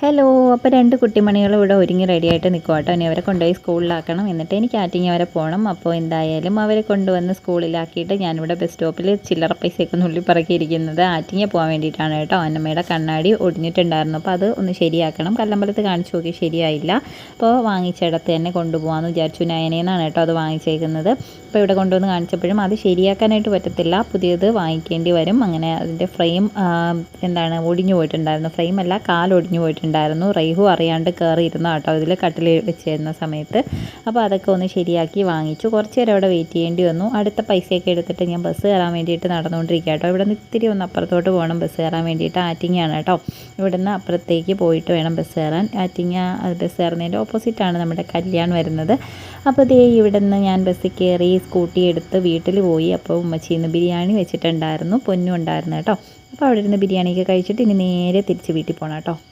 Hello. അപ്പോൾ 2 കുട്ടിമണികളും ഇവിടെ ഒരുങ്ങി റെഡിയായിട്ട് നിൽക്കുക കേട്ടോ. ഇനി അവരെ കൊണ്ടുപോയി സ്കൂളിലാക്കണം. എന്നിട്ട് എനിക്ക് ആറ്റിങ്ങ വരെ പോകണം. അപ്പോൾ എന്തായാലും അവരെ കൊണ്ടുവന്ന് സ്കൂളിലാക്കിയിട്ട് ഞാനിവിടെ ബസ് സ്റ്റോപ്പിൽ ചില്ലറ പൈസയൊക്കെ നുള്ളിപ്പറക്കിയിരിക്കുന്നത് ആറ്റിങ്ങ പോകാൻ വേണ്ടിയിട്ടാണ് കേട്ടോ. അന്നമ്മയുടെ കണ്ണാടി ഒടിഞ്ഞിട്ടുണ്ടായിരുന്നു. അപ്പോൾ അത് ഒന്ന് ശരിയാക്കണം. കല്ലമ്പലത്ത് കാണിച്ചു നോക്കി, ശരിയായില്ല. അപ്പോൾ വാങ്ങിച്ചിടത്ത് തന്നെ കൊണ്ടുപോകാമെന്ന് വിചാരിച്ചു. നയനേന്നാണ് കേട്ടോ അത് വാങ്ങിച്ചേക്കുന്നത്. അപ്പോൾ ഇവിടെ കൊണ്ടുവന്ന് കാണിച്ചപ്പോഴും അത് ശരിയാക്കാനായിട്ട് പറ്റത്തില്ല, പുതിയത് വാങ്ങിക്കേണ്ടി വരും. അങ്ങനെ അതിൻ്റെ ഫ്രെയിം ഒടിഞ്ഞു പോയിട്ടുണ്ടായിരുന്നു. ഫ്രെയിമല്ല, കാലൊടിഞ്ഞു പോയിട്ടുണ്ടായിരുന്നു. റൈഹു അറിയാണ്ട് കയറിയിരുന്ന കേട്ടോ ഇതിൽ കട്ടിൽ വെച്ചിരുന്ന സമയത്ത്. അപ്പോൾ അതൊക്കെ ഒന്ന് ശരിയാക്കി വാങ്ങിച്ചു. കുറച്ച് നേരം അവിടെ വെയിറ്റ് ചെയ്യേണ്ടി വന്നു. അടുത്ത പൈസയൊക്കെ എടുത്തിട്ട് ഞാൻ ബസ് കയറാൻ വേണ്ടിയിട്ട് നടന്നുകൊണ്ടിരിക്കുക കേട്ടോ. ഇവിടെ നിന്ന് ഇത്തിരി ഒന്ന് അപ്പുറത്തോട്ട് പോകണം ബസ് കയറാൻ വേണ്ടിയിട്ട്. ആറ്റിങ്ങയാണ് കേട്ടോ. ഇവിടെ നിന്ന് അപ്പുറത്തേക്ക് പോയിട്ട് വേണം ബസ് കയറാൻ. ആറ്റിങ്ങ ബസ് കയറുന്നതിൻ്റെ ഓപ്പോസിറ്റാണ് നമ്മുടെ കല്യാൺ വരുന്നത്. അപ്പോൾ ദേ ഇവിടെ നിന്ന് ഞാൻ ബസ്സിൽ കയറി സ്കൂട്ടി എടുത്ത് വീട്ടിൽ പോയി. അപ്പോൾ ഉമ്മച്ചിന്ന് ബിരിയാണി വെച്ചിട്ടുണ്ടായിരുന്നു, പൊന്നും ഉണ്ടായിരുന്നു കേട്ടോ. അപ്പോൾ അവിടെ ഇരുന്ന് ബിരിയാണിയൊക്കെ കഴിച്ചിട്ട് ഇനി നേരെ തിരിച്ച് വീട്ടിൽ പോകണം കേട്ടോ.